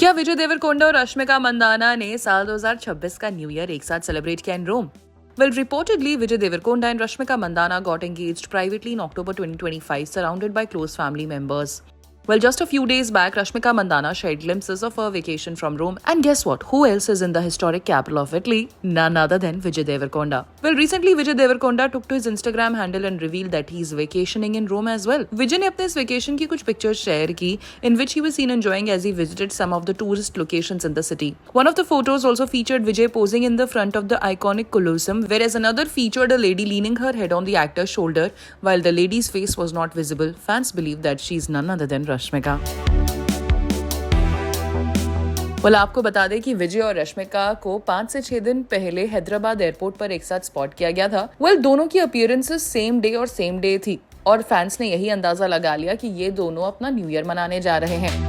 क्या विजय देवरकोंडा और रश्मिका मंदाना ने साल 2026 का न्यू ईयर एक साथ सेलिब्रेट किया इन रोम? Well, reportedly, Vijay Devarkonda and Rashmika Mandana got engaged privately in October 2025, surrounded by close family members. Well, just a few days back, Rashmika Mandana shared glimpses of her vacation from Rome. And guess what? Who else is in the historic capital of Italy? None other than Vijay Devarkonda. Well, recently, Vijay Devarkonda took to his Instagram handle and revealed that he's vacationing in Rome as well. Vijay ने अपने इस vacation की कुछ pictures share की, in which he was seen enjoying as he visited some of the tourist locations in the city. One of the photos also featured Vijay posing in the front of the iconic Colosseum, whereas another featured a lady leaning her head on the actor's shoulder. While the lady's face was not visible, fans believe that she's none other than Rashmika. आपको बता दें कि विजय और रश्मिका को 5 से 6 दिन पहले Hyderabad airport पर एक साथ स्पॉट किया गया था। दोनों की अपीयरेंसेस सेम डे और सेम डे थी और फैंस ने यही अंदाजा लगा लिया कि ये दोनों अपना न्यू ईयर मनाने जा रहे हैं।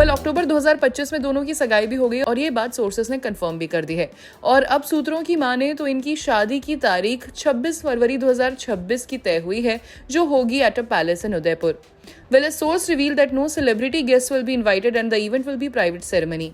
अक्टूबर 2025 में दोनों की सगाई भी हो गई और ये बात सोर्सेस ने कंफर्म भी कर दी है। और अब सूत्रों की माने तो इनकी शादी की तारीख 26 फरवरी 2026 की तय हुई है, जो होगी at a palace in Udaipur. Well, a source revealed that no celebrity guests will be invited and the event will be private ceremony.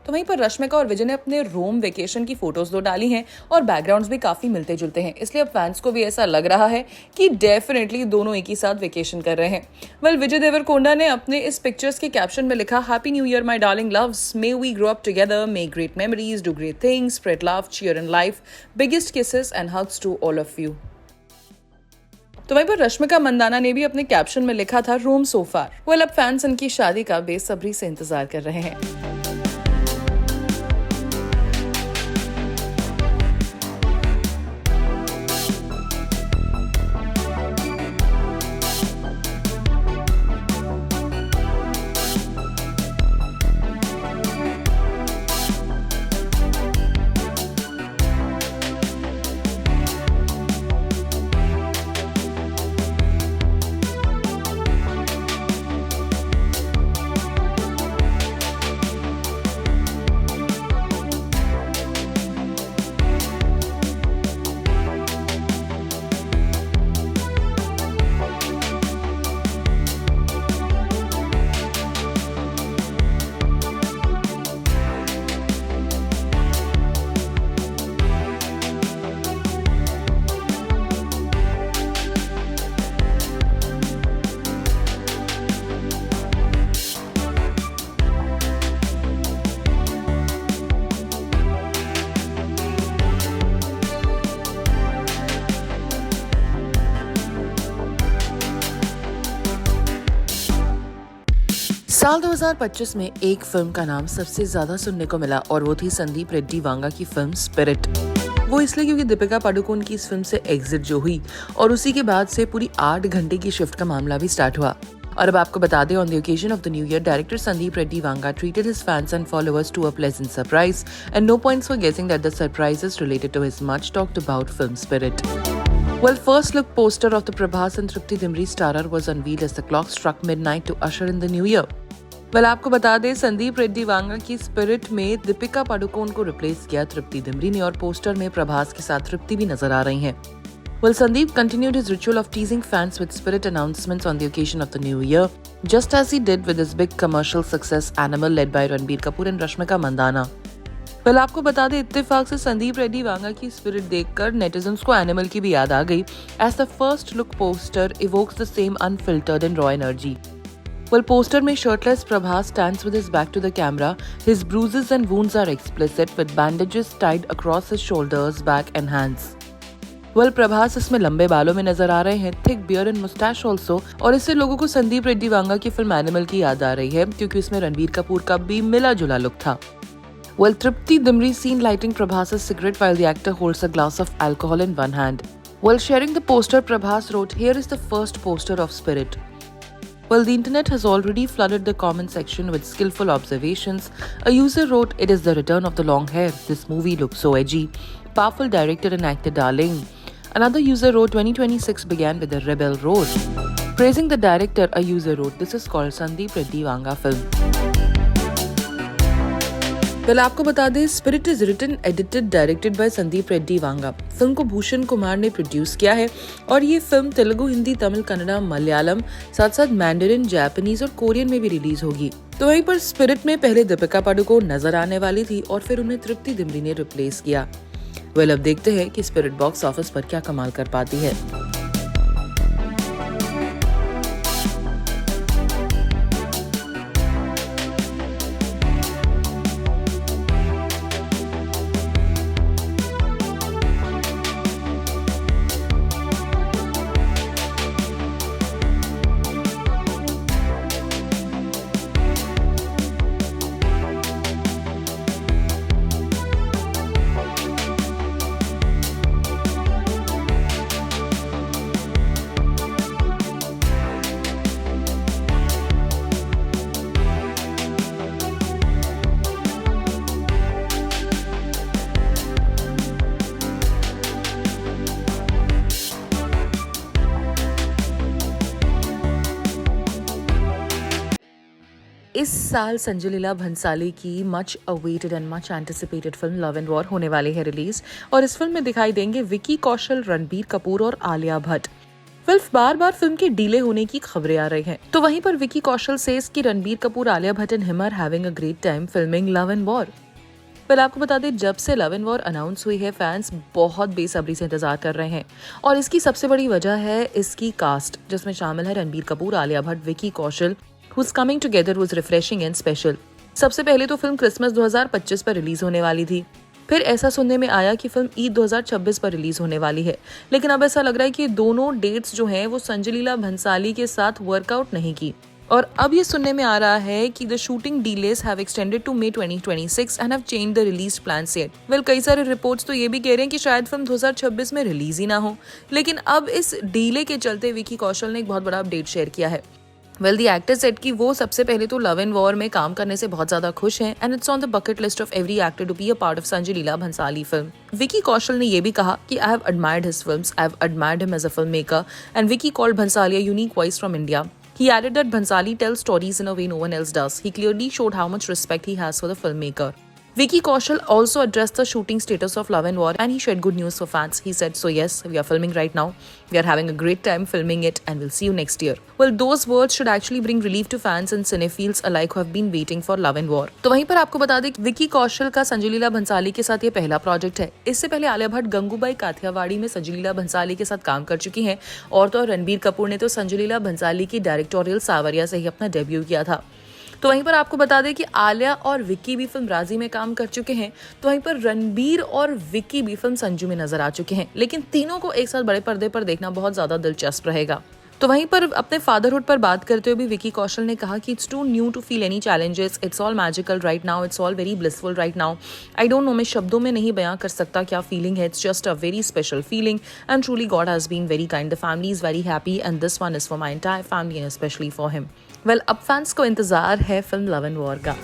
तो वहीं पर रश्मिका और विजय ने अपने रोम वेकेशन की फोटोज डाली हैं और बैकग्राउंड्स भी काफी मिलते जुलते हैं, इसलिए अब फैंस को भी ऐसा लग रहा है कि डेफिनेटली दोनों एक ही साथ वेकेशन कर रहे हैं। विजय देवरकोंडा ने अपने इस पिक्चर्स के कैप्शन में लिखा, happy new year my darling loves, may we grow up together, make great memories, do great things, spread love, cheer in life, biggest kisses and hugs to all of you. तो वहीं पर रश्मिका मंदाना ने भी अपने caption में लिखा था, रोम सो फार। अब फैंस इनकी शादी का बेसब्री से इंतजार कर रहे हैं। साल 2025 में एक फिल्म का नाम सबसे ज्यादा सुनने को मिला और वो थी संदीप रेड्डी वांगा की फिल्म स्पिरिट। वो इसलिए क्योंकि दीपिका पादुकोण की इस फिल्म से एग्जिट जो हुई और उसी के बाद से पूरी 8 घंटे की शिफ्ट का मामला भी स्टार्ट हुआ। और अब आपको बता दें, on the occasion of the new year, director Sandeep Reddy Vanga treated his fans and followers to a pleasant surprise, and no points for guessing that the surprise is related to his much talked about film Spirit. First look poster of the Prabhas and Tripti Dimri starrer was unveiled as the clock struck midnight to usher in the new year. आपको बता दें, संदीप रेड्डी वांगा की spirit में दीपिका पादुकोण को replace किया तृप्ति दिमरी ने और poster में प्रभास के साथ तृप्ति भी नजर आ रही हैं। Sandeep continued his ritual of teasing fans with Spirit announcements on the occasion of the new year, just as he did with his big commercial success Animal led by Ranbir Kapoor and Rashmika Mandana. आपको बता दें, इत्तेफाक से संदीप रेड्डी वांगा की spirit देखकर netizens को animal की भी याद आ गई, as the first look poster evokes the same unfiltered and raw energy. Poster में shirtless Prabhas stands with his back to the camera. His bruises and wounds are explicit with bandages tied across his shoulders, back and hands. Prabhas इसमें लंबे बालों में नजर आ रहे हैं, thick beard and mustache also, और इससे लोगों को संदीप रेड्डी वांगा की फिल्म एनिमल की याद आ रही है, क्योंकि इसमें रणबीर कपूर का भी मिला जुला लुक था। Tripti Dimri seen lighting Prabhas' cigarette while the actor holds a glass of alcohol in one hand. Sharing the poster, Prabhas wrote, "Here is the first poster of Spirit." The internet has already flooded the comment section with skillful observations. A user wrote, "It is the return of the long hair. This movie looks so edgy. Powerful director and actor darling." Another user wrote, 2026 began with a rebel roar. Praising the director, a user wrote, "This is called Sandeep Reddy Vanga film." पहले आपको बता दें, Spirit is written, edited, directed by Sandeep Reddy Vanga. Film को भूषण कुमार ने produce किया है और ये फिल्म तेलुगु, हिंदी, तमिल, कन्नड़ा, मलयालम, साथ साथ मैंडरिन, जापानीज और कोरियन में भी रिलीज होगी। तो वहीं पर स्पिरिट में पहले दीपिका पादुकोण नजर आने वाली थी और फिर उन्हें तृप्ति डिमरी ने रिप्लेस किया। अब देखते हैं कि स्पिरिट बॉक्स ऑफिस पर क्या कमाल कर पाती है। इस साल संजय लीला भंसाली की much awaited and much anticipated film love and war होने वाली है रिलीज, और इस फिल्म में दिखाई देंगे विकी कौशल, रणबीर कपूर और आलिया भट्ट। बार बार फिल्म के डिले होने की खबरें आ रही हैं। तो वहीं पर विकी कौशल सेज कि Ranbir Kapoor, Alia Bhatt and him are having a great time filming Love and War. पर आपको बता दें, जब से लव एंड वॉर अनाउंस हुई है, फैंस बहुत बेसब्री से इंतजार कर रहे हैं और इसकी सबसे बड़ी वजह है इसकी कास्ट, जिसमें शामिल है Ranbir Kapoor, Alia Bhatt, Vicky Kaushal, who's coming together was refreshing and special। सबसे पहले तो फिल्म क्रिसमस 2025 पर रिलीज होने वाली थी, फिर ऐसा सुनने में आया कि फिल्म ईद 2026 पर रिलीज होने वाली है, लेकिन अब ऐसा लग रहा है कि दोनों डेट्स जो हैं वो संजय लीला भंसाली के साथ वर्कआउट नहीं की, और अब ये सुनने में आ रहा है कि the shooting delays have extended to May 2026 and have changed the release plans yet. Well, कई सारे रिपोर्ट्स तो ये भी कह रहे हैं कि शायद फिल्म 2026 में रिलीज ही ना हो, लेकिन अब इस डीले के चलते विकी कौशल ने एक बहुत बड़ा अपडेट शेयर किया है। वेल, द एक्टर सेड कि वो सबसे पहले तो लव एंड वॉर में काम करने से बहुत ज्यादा खुश हैं and it's on the bucket list of every actor to be a part of Sanjay Leela Bhansali film. Vicky Kaushal ने ये भी कहा कि I have admired his films, I have admired him as a filmmaker and Vicky called Bhansali a unique voice from India. He added that Bhansali tells stories in a way no one else does. He clearly showed how much respect he has for the filmmaker. Vicky Kaushal also addressed the shooting status of Love and War and he shared good news for fans. He said, so yes, we are filming right now. We are having a great time filming it and we'll see you next year. Well, those words should actually bring relief to fans and cinephiles alike who have been waiting for Love and War. तो वहीं पर आपको बता दें कि विकी कौशल का संजय लीला भंसाली के साथ ये पहला प्रोजेक्ट है। इससे पहले आलिया भट्ट गंगूबाई काठियावाड़ी में संजय लीला भंसाली के साथ काम कर चुकी हैं, और तो रणबीर कपूर ने तो संजय लीला भंसाली की डायरेक्टोरियल सावरिया से ही अपना डेब्यू किया था। तो वहीं पर आपको बता दें कि आलिया और विक्की भी फिल्म राजी में काम कर चुके हैं, तो वहीं पर रणबीर और विक्की भी फिल्म संजू में नजर आ चुके हैं, लेकिन तीनों को एक साथ बड़े पर्दे पर देखना बहुत ज्यादा दिलचस्प रहेगा। तो वहीं पर अपने फादरहुड पर बात करते हुए भी विकी कौशल ने कहा कि it's too new to feel any challenges, it's all magical right now, it's all very blissful right now. I don't know, मैं शब्दों में नहीं बयां कर सकता क्या फीलिंग है, it's just a very special feeling and truly God has been very kind, the family is very happy and this one is for my entire family and specially for him. Well, अब fans को इंतजार है film love and war का।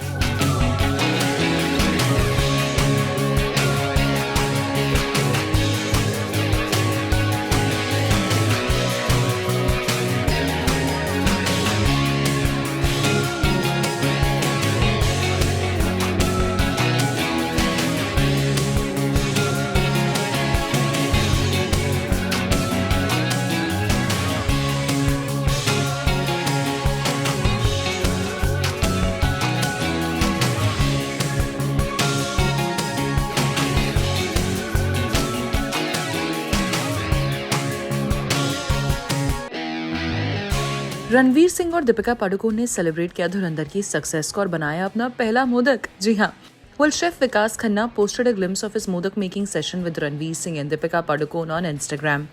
रणवीर सिंह और दीपिका पादुकोण ने celebrate किया धुरंधर की success को और बनाया अपना पहला मोदक। जी हाँ, well, chef Vikas Khanna posted a glimpse of his modak making session with Ranveer Singh and Deepika Padukone on Instagram.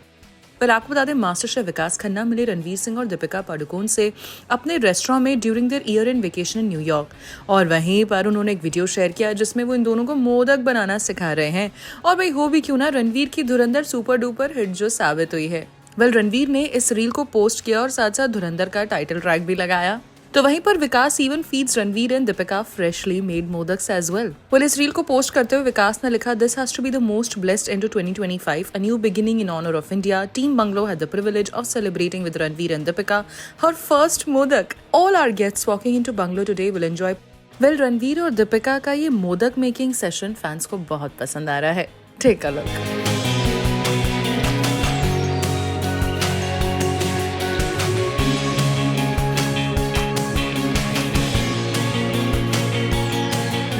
पर आपको बता दें, मास्टर शेफ विकास खन्ना मिले रणवीर सिंह और दीपिका पादुकोण से अपने रेस्टोरेंट में during their year and vacation in New York, और वहीं पर उन्होंने एक वीडियो शेयर किया जिसमें वो इन दोनों को मोदक बनाना सिखा रहे हैं। और भाई हो भी क्यों ना, रणवीर की धुरंधर सुपर डुपर हिट जो साबित हुई है। वेल, रणवीर ने इस रील को पोस्ट किया और साथ साथ धुरंधर का टाइटल ट्रैक भी लगाया। तो वहीं पर Vikas even feeds Ranveer and Deepika freshly made modaks as well. इस रील को पोस्ट करते हुए विकास ने लिखा, this has to be the most blessed end to 2025, a new beginning in honour of India. Team Bungalow had the privilege of celebrating with Ranveer and Deepika her first modak. All our guests walking into Bungalow today will enjoy Ranveer और दीपिका का ये modak making session fans को बहुत पसंद आ रहा है। Take a look.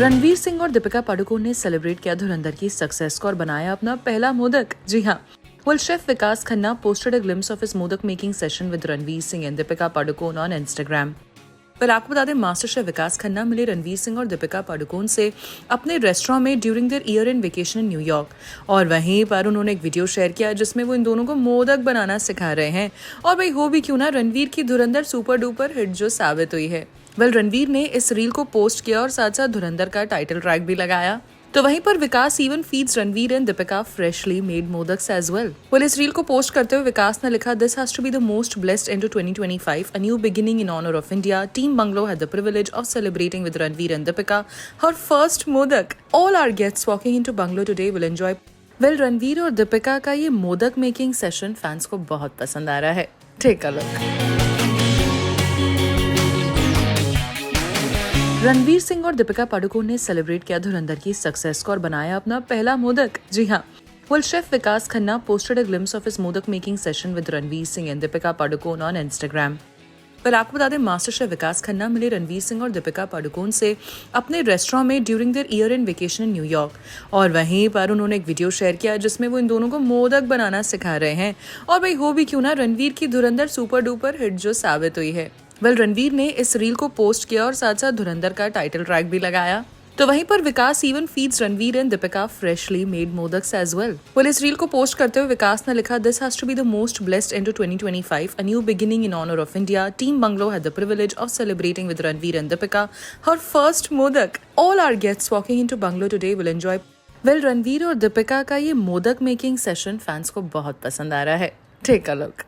Ranveer Singh और दीपिका पादुकोण ने सेलिब्रेट किया धुरंधर की सक्सेस को और बनाया अपना पहला मोदक। जी हाँ, Well, chef Vikas Khanna posted a glimpse of his modak making session with Ranveer Singh and Deepika Padukone on Instagram. आपको बता दें, मास्टर शेफ विकास खन्ना मिले रणवीर सिंह और दीपिका पादुकोण से अपने रेस्टोरेंट में during their year and vacation in New York, और वहीं पर उन्होंने एक वीडियो शेयर किया जिसमें वो इन दोनों को मोदक बनाना सिखा रहे हैं। और भाई हो भी क्यों ना, रणवीर की धुरंधर सुपर डुपर हिट जो साबित हुई है। रणवीर ने इस रील को पोस्ट किया और साथ साथ धुरंधर का टाइटल ट्रैक भी लगाया। तो वहीं पर Vikas even feeds Ranveer and Deepika freshly made modaks as well. इस रील को पोस्ट करते हुए विकास ने लिखा, this has to be the most blessed end to 2025, a new beginning in honour of India. Team Bungalow had the privilege of celebrating with Ranveer and Deepika her first modak. All our guests walking into Bungalow today will enjoy. Ranveer और दीपिका का ये modak making session fans को बहुत पसंद आ रहा है। Take a look. Ranveer Singh और दीपिका पादुकोण ने सेलिब्रेट किया धुरंधर की सक्सेस को और बनाया अपना पहला मोदक। जी हाँ, chef Vikas Khanna posted a glimpse of his modak making session with Ranveer Singh and Deepika Padukone on Instagram. आपको बता दें, मास्टर शेफ विकास खन्ना मिले रणवीर सिंह और दीपिका पादुकोण से अपने रेस्टोरेंट में during their year and vacation in New York, और वहीं पर उन्होंने एक वीडियो शेयर किया जिसमें वो इन दोनों को मोदक बनाना सिखा रहे हैं। और भाई हो भी क्यों ना, रणवीर की धुरंधर सुपर डुपर हिट जो साबित हुई है। रणवीर ने इस रील को पोस्ट किया और साथ साथ धुरंधर का टाइटल ट्रैक भी लगाया। तो वहीं पर Vikas even feeds Ranveer and Deepika freshly made modaks as well. इस रील को पोस्ट करते हुए विकास ने लिखा, this has to be the most blessed end to 2025, a new beginning in honour of India. Team Bungalow had the privilege of celebrating with Ranveer and Deepika her first modak. All our guests walking into Bungalow today will enjoy. Ranveer और दीपिका का ये modak making session fans को बहुत पसंद आ रहा है। Take a look.